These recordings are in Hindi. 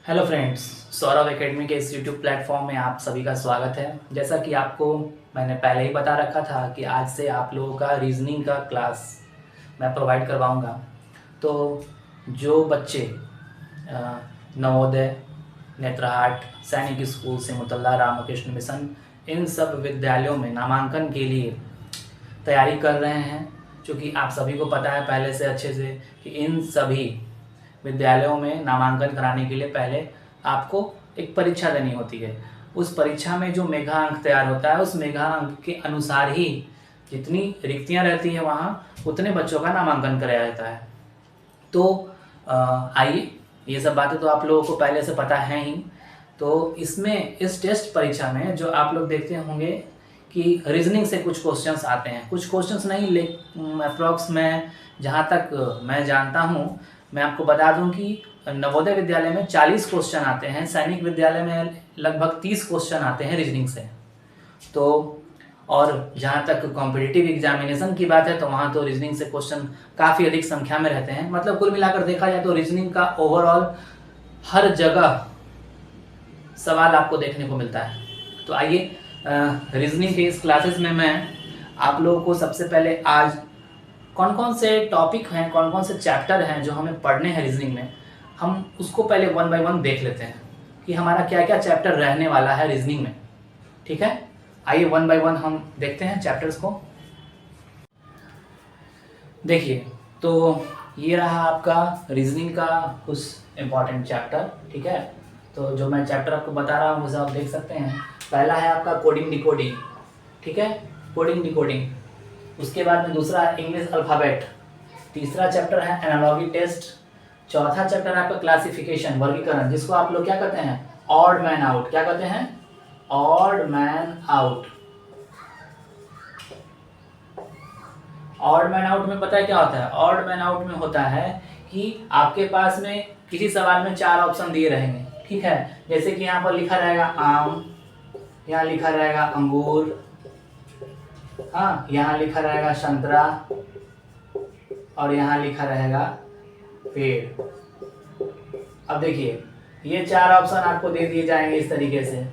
हेलो फ्रेंड्स, सौरभ एकेडमी के इस यूट्यूब प्लेटफॉर्म में आप सभी का स्वागत है। जैसा कि आपको मैंने पहले ही बता रखा था कि आज से आप लोगों का रीजनिंग का क्लास मैं प्रोवाइड करवाऊंगा। तो जो बच्चे नवोदय, नेत्रहाट, सैनिक स्कूल, सिमुतल्ला, रामकृष्ण मिशन, इन सब विद्यालयों में नामांकन के लिए तैयारी कर रहे हैं, क्योंकि आप सभी को पता है पहले से अच्छे से कि इन सभी विद्यालयों में नामांकन कराने के लिए पहले आपको एक परीक्षा देनी होती है। उस परीक्षा में जो मेधा अंक तैयार होता है, उस मेधा अंक के अनुसार ही जितनी रिक्तियां रहती हैं वहाँ उतने बच्चों का नामांकन कराया जाता है। तो आइए, ये सब बातें तो आप लोगों को पहले से पता है ही। तो इसमें इस टेस्ट परीक्षा में जो आप लोग देखते होंगे कि रीजनिंग से कुछ क्वेश्चंस आते हैं, कुछ क्वेश्चंस नहीं, लेकिन अप्रॉक्स में जहाँ तक मैं जानता हूँ, मैं आपको बता दूं कि नवोदय विद्यालय में 40 क्वेश्चन आते हैं, सैनिक विद्यालय में लगभग 30 क्वेश्चन आते हैं रीजनिंग से। तो और जहाँ तक कॉम्पिटिटिव एग्जामिनेशन की बात है तो वहाँ तो रीजनिंग से क्वेश्चन काफ़ी अधिक संख्या में रहते हैं। मतलब कुल मिलाकर देखा जाए तो रीजनिंग का ओवरऑल हर जगह सवाल आपको देखने को मिलता है। तो आइए, रीजनिंग के इस क्लासेस में मैं आप लोगों को सबसे पहले आज कौन कौन से टॉपिक हैं, कौन कौन से चैप्टर हैं जो हमें पढ़ने हैं रीजनिंग में, हम उसको पहले वन बाय वन देख लेते हैं कि हमारा क्या क्या चैप्टर रहने वाला है रीजनिंग में। ठीक है, आइए वन बाय वन हम देखते हैं चैप्टर्स को। देखिए, तो ये रहा आपका रीजनिंग का कुछ इम्पॉर्टेंट चैप्टर। ठीक है, तो जो मैं चैप्टर आपको बता रहा हूँ उसे आप देख सकते हैं। पहला है आपका कोडिंग डिकोडिंग। ठीक है, कोडिंग डिकोडिंग। उसके बाद में दूसरा इंग्लिश अल्फ़ाबेट। तीसरा चैप्टर है एनालॉजी टेस्ट। चौथा चैप्टर है आपका क्लासिफिकेशन, वर्गीकरण, जिसको आप लोग क्या कहते हैं, ऑड मैन आउट। क्या कहते हैं, odd man out. Odd man out में पता है क्या होता है, ऑड मैन आउट में होता है कि आपके पास में किसी सवाल में 4 ऑप्शन दिए रहेंगे। ठीक है, जैसे कि यहाँ पर लिखा रहेगा आम, यहाँ लिखा रहेगा अंगूर, हाँ, यहाँ लिखा रहेगा संतरा, और यहाँ लिखा रहेगा पेड़। अब देखिए, ये 4 ऑप्शन आपको दे दिए जाएंगे इस तरीके से,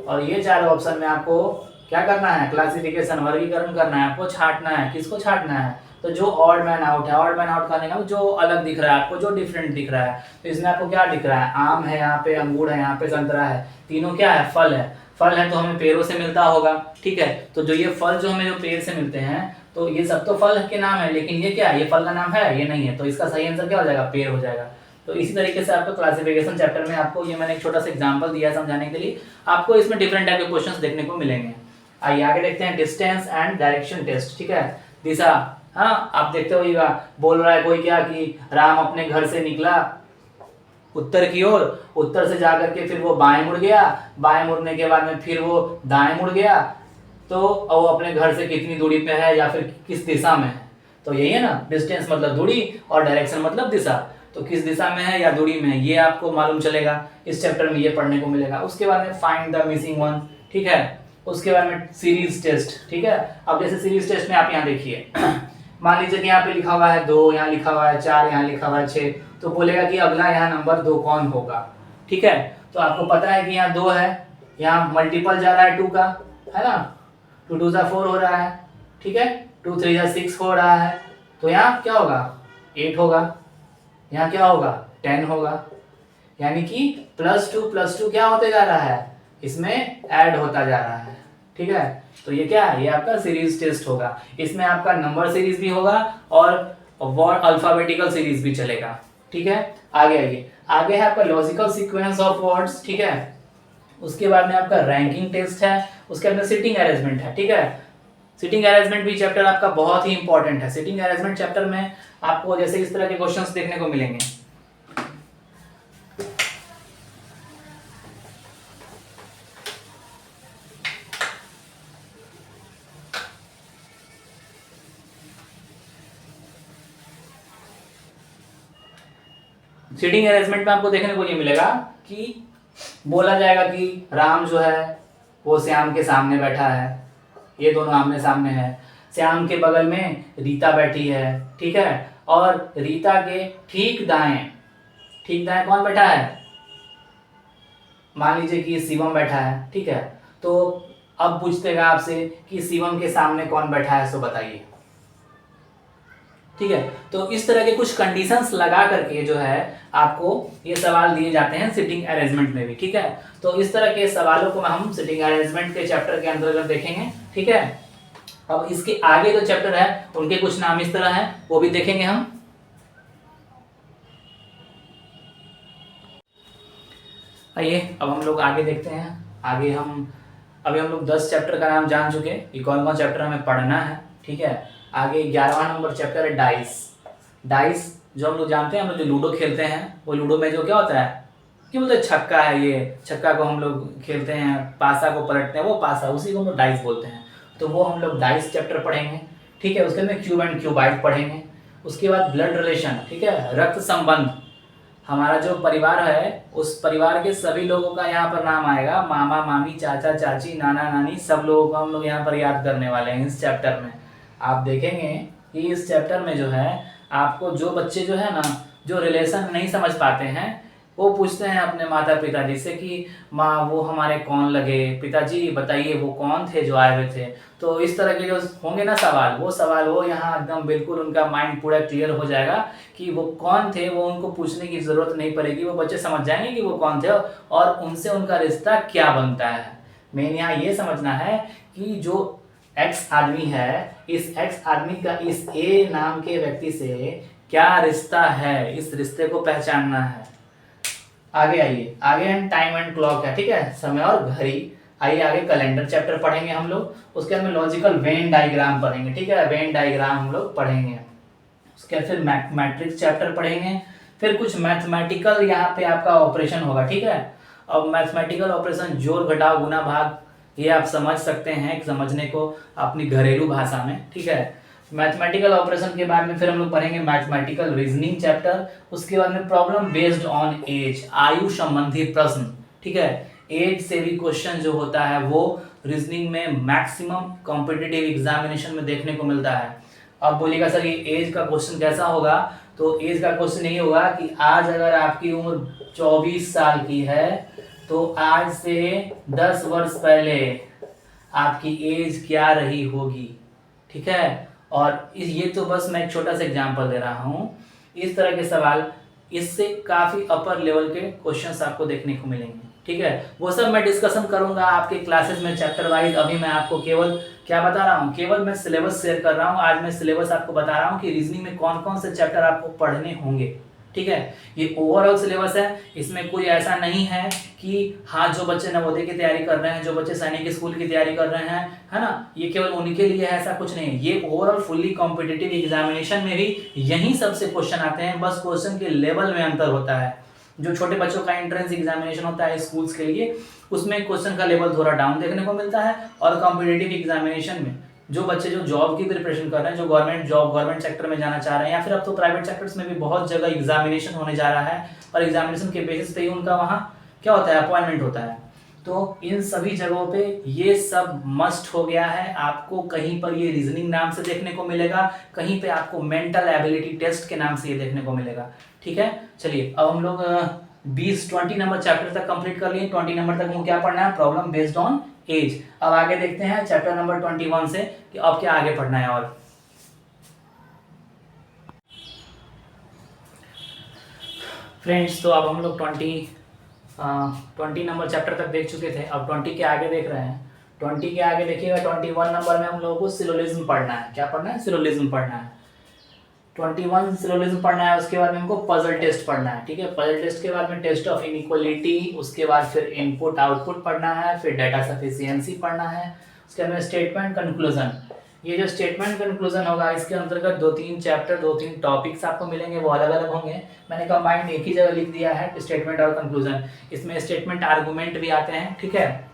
और ये 4 ऑप्शन में आपको क्या करना है, क्लासिफिकेशन, वर्गीकरण करना है, आपको छांटना है। किसको छांटना है, तो जो ऑड मैन आउट है, ऑड मैन आउट करने का जो अलग दिख रहा है आपको, जो डिफरेंट दिख रहा है। तो इसमें आपको क्या दिख रहा है, आम है, यहाँ पे अंगूर है, यहाँ पे संतरा है, तीनों क्या है, फल है। फल है तो हमें पेड़ों से मिलता होगा। ठीक है, तो जो ये फल जो हमें जो पेड़ से मिलते हैं, तो ये सब तो फल के नाम है, लेकिन ये क्या है, ये फल का नाम है, ये नहीं है। तो इसका सही आंसर क्या हो जाएगा, पेड़ हो जाएगा। तो इसी तरीके से आपको क्लासिफिकेशन चैप्टर में आपको ये मैंने एक छोटा सा एग्जांपल दिया समझाने के लिए, आपको इसमें डिफरेंट टाइप के क्वेश्चंस देखने को मिलेंगे। आइए आगे देखते हैं डिस्टेंस एंड डायरेक्शन टेस्ट। ठीक है, दिशा, हाँ, आप देखते होइएगा, बोल रहा है कोई क्या कि राम अपने घर से निकला उत्तर की ओर, उत्तर से जाकर के फिर वो बाएं मुड़ गया, बाएं मुड़ने के बाद में फिर वो दाएं मुड़ गया, तो वो अपने घर से कितनी दूरी पे है या फिर किस दिशा में है। तो यही है ना, डिस्टेंस मतलब दूरी और डायरेक्शन मतलब दिशा। तो किस दिशा में है या दूरी में है, ये आपको मालूम चलेगा, इस चैप्टर में ये पढ़ने को मिलेगा। उसके बाद में फाइंड द मिसिंग वन। ठीक है, उसके बाद में सीरीज टेस्ट। ठीक है, अब जैसे सीरीज टेस्ट में आप यहाँ देखिए, मान लीजिए कि यहाँ पे लिखा हुआ है 2, यहाँ लिखा हुआ है 4, यहाँ लिखा हुआ है 6, तो बोलेगा कि अगला यहाँ नंबर 2 कौन होगा। ठीक है, तो आपको पता है कि यहाँ 2 है, यहाँ मल्टीपल जा रहा है 2 का, है ना, 2 2 जा 4 हो रहा है। ठीक है, 2 3 जा 6 हो रहा है, तो यहाँ क्या होगा, 8 होगा, यहाँ क्या होगा, 10 होगा। यानी कि +2 क्या होते जा रहा है, इसमें ऐड होता जा रहा है। ठीक है, तो ये क्या है, ये आपका सीरीज टेस्ट होगा। इसमें आपका नंबर सीरीज भी होगा और वर्ड अल्फाबेटिकल सीरीज भी चलेगा। ठीक है, आगे आइए, आगे है आपका लॉजिकल सीक्वेंस ऑफ वर्ड्स। ठीक है, उसके बाद में आपका रैंकिंग टेस्ट है, उसके बाद में सिटिंग अरेंजमेंट है। ठीक है, सिटिंग अरेंजमेंट भी चैप्टर आपका बहुत ही इंपॉर्टेंट है। सिटिंग अरेंजमेंट चैप्टर में आपको जैसे इस तरह के क्वेश्चंस देखने को मिलेंगे। सीटिंग अरेंजमेंट में आपको देखने को ये मिलेगा कि बोला जाएगा कि राम जो है वो श्याम के सामने बैठा है, ये दोनों आमने सामने है। श्याम के बगल में रीता बैठी है। ठीक है, और रीता के ठीक दाएं ठीक दाएं कौन बैठा है? मान लीजिए कि शिवम बैठा है, ठीक है। तो अब पूछतेगा आपसे कि शिवम के सामने कौन बैठा है, सो बताइए। ठीक है, तो इस तरह के कुछ कंडीशंस लगा करके जो है आपको ये सवाल दिए जाते हैं सिटिंग अरेंजमेंट में भी। ठीक है, तो इस तरह के सवालों को हम सिटिंग अरेंजमेंट के चैप्टर के अंतर्गत देखेंगे। ठीक है, अब इसके आगे जो चैप्टर है उनके कुछ नाम इस तरह हैं, वो भी देखेंगे हम। आइए अब हम लोग आगे देखते हैं। अभी हम लोग 10 चैप्टर का नाम जान चुके हैं कि कौन कौन चैप्टर हमें पढ़ना है। ठीक है, आगे 11वां नंबर चैप्टर है डाइस। डाइस जो हम लोग जानते हैं, हम लोग जो लूडो खेलते हैं, वो लूडो में जो क्या होता है कि बोलते हैं छक्का है, ये छक्का को हम लोग खेलते हैं, पासा को पलटते हैं, वो पासा, उसी को हम लोग डाइस बोलते हैं। तो वो हम लोग डाइस चैप्टर पढ़ेंगे। ठीक है, उसके अंदर क्यूब एंड क्यूबाइट पढ़ेंगे। उसके बाद ब्लड रिलेशन, ठीक है, रक्त संबंध। हमारा जो परिवार है उस परिवार के सभी लोगों का यहाँ पर नाम आएगा, मामा मामी चाचा चाची नाना नानी, सब लोगों को हम लोग यहाँ पर याद करने वाले हैं इस चैप्टर में। आप देखेंगे कि इस चैप्टर में जो है आपको जो बच्चे जो है ना, जो रिलेशन नहीं समझ पाते हैं, वो पूछते हैं अपने माता पिताजी से कि माँ वो हमारे कौन लगे, पिताजी बताइए वो कौन थे जो आए हुए थे। तो इस तरह के जो होंगे ना सवाल, वो यहाँ एकदम बिल्कुल उनका माइंड पूरा क्लियर हो जाएगा कि वो कौन थे, वो उनको पूछने की ज़रूरत नहीं पड़ेगी, वो बच्चे समझ जाएंगे कि वो कौन थे और उनसे उनका रिश्ता क्या बनता है। मेन यहाँ ये समझना है कि जो एक्स आदमी है, इस एक्स आदमी का इस ए नाम के व्यक्ति से क्या रिश्ता है, इस रिश्ते को पहचानना है। आगे आइए, आगे हम टाइम एंड क्लॉक है, ठीक है, समय और घड़ी। आइए आगे कैलेंडर चैप्टर पढ़ेंगे हम लोग, उसके अंदर लॉजिकल वेन डायग्राम पढ़ेंगे। ठीक है, वेन डायग्राम हम लोग पढ़ेंगे। उसके बाद फिर मैट्रिक्स चैप्टर पढ़ेंगे, फिर कुछ मैथमेटिकल यहाँ पे आपका ऑपरेशन होगा। ठीक है, अब मैथमेटिकल ऑपरेशन जोड़ घटाव गुना भाग, ये आप समझ सकते हैं समझने को अपनी घरेलू भाषा में। ठीक है, मैथमेटिकल ऑपरेशन के बाद में फिर हम लोग पढ़ेंगे मैथमेटिकल रीजनिंग चैप्टर। उसके बाद में प्रॉब्लम बेस्ड ऑन एज, आयु संबंधी प्रश्न। ठीक है, एज से भी क्वेश्चन जो होता है वो रीजनिंग में मैक्सिमम कॉम्पिटिटिव एग्जामिनेशन में देखने को मिलता है। अब बोलिएगा सर ये एज का क्वेश्चन कैसा होगा, तो एज का क्वेश्चन यही होगा कि आज अगर आपकी उम्र 24 साल की है तो आज से 10 वर्ष पहले आपकी एज क्या रही होगी। ठीक है, और ये तो बस मैं एक छोटा सा एग्जांपल दे रहा हूँ। इस तरह के सवाल इससे काफ़ी अपर लेवल के क्वेश्चंस आपको देखने को मिलेंगे। ठीक है, वो सब मैं डिस्कशन करूंगा आपके क्लासेस में चैप्टर वाइज। अभी मैं आपको केवल क्या बता रहा हूँ, केवल मैं सिलेबस शेयर कर रहा हूँ। आज मैं सिलेबस आपको बता रहा हूँ कि रीजनिंग में कौन कौन से चैप्टर आपको पढ़ने होंगे। ठीक है, ये ओवरऑल सिलेबस है, इसमें कोई ऐसा नहीं है कि हाँ जो बच्चे नवोदय की तैयारी कर रहे हैं, जो बच्चे सैनिक स्कूल की तैयारी कर रहे हैं, है ना, ये केवल उनके लिए है, ऐसा कुछ नहीं है। ये ओवरऑल फुल्ली कॉम्पिटिटिव एग्जामिनेशन में भी यही सबसे क्वेश्चन आते हैं, बस क्वेश्चन के लेवल में अंतर होता है। जो छोटे बच्चों का एंट्रेंस एग्जामिनेशन होता है स्कूल्स के लिए, उसमें क्वेश्चन का लेवल थोड़ा डाउन देखने को मिलता है, और कॉम्पिटिटिव एग्जामिनेशन में जो बच्चे जो जॉब की प्रिपरेशन कर रहे हैं, जो गवर्नमेंट जॉब गवर्नमेंट सेक्टर में जाना चाह रहे हैं, या फिर अब तो प्राइवेट सेक्टर्स में भी बहुत जगह एग्जामिनेशन होने जा रहा है, और एग्जामिनेशन के बेसिस पे ही उनका वहाँ क्या होता है, अपॉइंटमेंट होता है। तो इन सभी जगहों पे ये सब मस्ट हो गया है। आपको कहीं पर ये रीजनिंग नाम से देखने को मिलेगा, कहीं पे आपको मेंटल एबिलिटी टेस्ट के नाम से ये देखने को मिलेगा। ठीक है, चलिए अब हम लोग 20 नंबर चैप्टर तक कंप्लीट कर लिए। 20 नंबर तक हमको क्या पढ़ना है, प्रॉब्लम बेस्ड ऑन एज। अब आगे देखते हैं चैप्टर नंबर 21 से कि अब क्या आगे पढ़ना है। और फ्रेंड्स, तो अब हम लोग 20 नंबर चैप्टर तक देख चुके थे। अब 20 के आगे देख रहे हैं। 20 के आगे देखिएगा, 21 नंबर में हम लोगों को सिलोजिज्म पढ़ना है। क्या पढ़ना है, सिलोजिज्म पढ़ना है। 21 सिलोजिज्म पढ़ना है। उसके बाद में हमको पजल टेस्ट पढ़ना है। ठीक है, पजल टेस्ट के बाद में टेस्ट ऑफ इनइक्वालिटी, उसके बाद फिर इनपुट आउटपुट पढ़ना है, फिर डाटा सफिशिएंसी पढ़ना है। उसके बाद में स्टेटमेंट कंक्लूजन। ये जो स्टेटमेंट कंक्लूजन होगा, इसके अंतर्गत 2-3 चैप्टर 2-3 टॉपिक्स आपको मिलेंगे, वो अलग अलग होंगे। मैंने कंबाइंड एक ही जगह लिख दिया है, स्टेटमेंट और कंक्लूजन। इसमें स्टेटमेंट आर्गूमेंट भी आते हैं। ठीक है,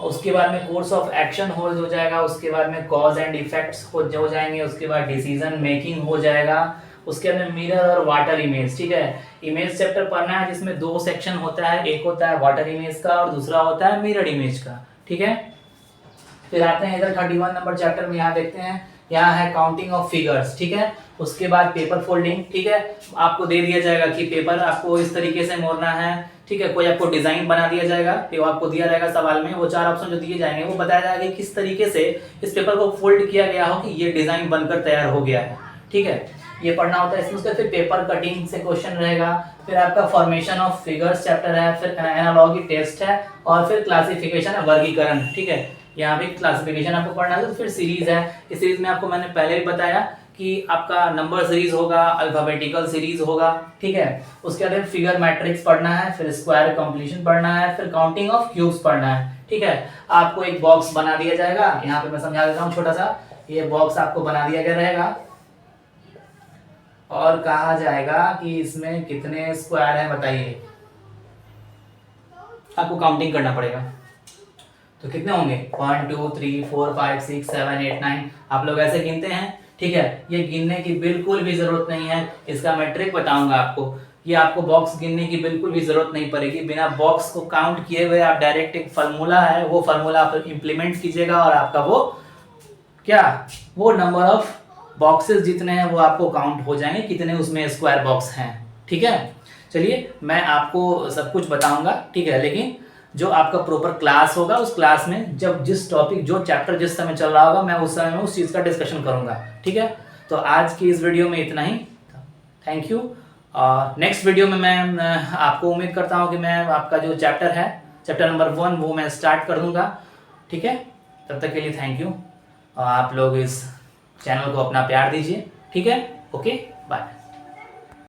उसके बाद में कोर्स ऑफ एक्शन हो जाएगा। उसके बाद में कॉज एंड इफेक्ट्स हो जाएंगे। उसके बाद डिसीजन मेकिंग हो जाएगा। उसके अंदर मिरर और वाटर इमेज। ठीक है, इमेज चैप्टर पढ़ना है जिसमें 2 सेक्शन होता है, एक होता है वाटर इमेज का और दूसरा होता है मिरर इमेज का। ठीक है, फिर आते हैं इधर 31 नंबर चैप्टर में। यहाँ देखते हैं, यहाँ है काउंटिंग ऑफ फिगर्स। ठीक है, उसके बाद पेपर फोल्डिंग, ठीक है, आपको दे दिया जाएगा कि पेपर आपको इस तरीके से मोड़ना है, ठीक है, कोई आपको डिजाइन बना दिया जाएगा, तो आपको दिया रहेगा सवाल में, वो 4 ऑप्शन जो दिए जाएंगे वो बताया जाएगा कि किस तरीके से इस पेपर को फोल्ड किया गया हो कि ये डिजाइन बनकर तैयार हो गया है, ठीक है, ये पढ़ना होता है इसमें। उसके फिर पेपर कटिंग से क्वेश्चन रहेगा, फिर आपका फॉर्मेशन ऑफ फिगर्स चैप्टर है, फिर एनालॉजी टेस्ट है, और फिर क्लासिफिकेशन है, वर्गीकरण, ठीक है, यहाँ भी क्लासिफिकेशन आपको पढ़ना है। तो फिर सीरीज है, इस सीरीज में आपको मैंने पहले भी बताया कि आपका नंबर सीरीज होगा, अल्फाबेटिकल सीरीज होगा, ठीक है, उसके बाद फिगर मैट्रिक्स पढ़ना है, फिर स्क्वायर कंप्लीशन पढ़ना है, फिर काउंटिंग ऑफ क्यूब्स पढ़ना है, ठीक है। आपको एक बॉक्स बना दिया जाएगा, यहाँ पे मैं समझा देता हूँ छोटा सा, ये बॉक्स आपको बना दिया गया रहेगा और कहा जाएगा कि इसमें कितने स्क्वायर हैं बताइए, आपको काउंटिंग करना पड़ेगा। तो कितने होंगे 1 2 3 4 5 6 7 8 9, आप लोग ऐसे गिनते हैं, ठीक है, ये गिनने की बिल्कुल भी जरूरत नहीं है, इसका मैं ट्रिक बताऊंगा आपको, ये आपको बॉक्स गिनने की बिल्कुल भी जरूरत नहीं पड़ेगी, बिना बॉक्स को काउंट किए हुए आप डायरेक्ट एक फार्मूला है वो फार्मूला आप इंप्लीमेंट कीजिएगा और आपका वो क्या, वो नंबर ऑफ बॉक्सेस जितने हैं वो आपको काउंट हो जाएंगे, कितने उसमें स्क्वायर बॉक्स हैं, ठीक है। चलिए मैं आपको सब कुछ बताऊंगा, ठीक है, लेकिन जो आपका प्रॉपर क्लास होगा उस क्लास में जब जिस टॉपिक जो चैप्टर जिस समय चल रहा होगा मैं उस समय में उस चीज़ का डिस्कशन करूंगा, ठीक है। तो आज की इस वीडियो में इतना ही, थैंक यू। नेक्स्ट वीडियो में मैं आपको उम्मीद करता हूँ कि मैं आपका जो चैप्टर है चैप्टर नंबर 1 वो मैं स्टार्ट कर दूंगा, ठीक है। तब तक के लिए थैंक यू, आप लोग इस चैनल को अपना प्यार दीजिए, ठीक है, ओके बाय।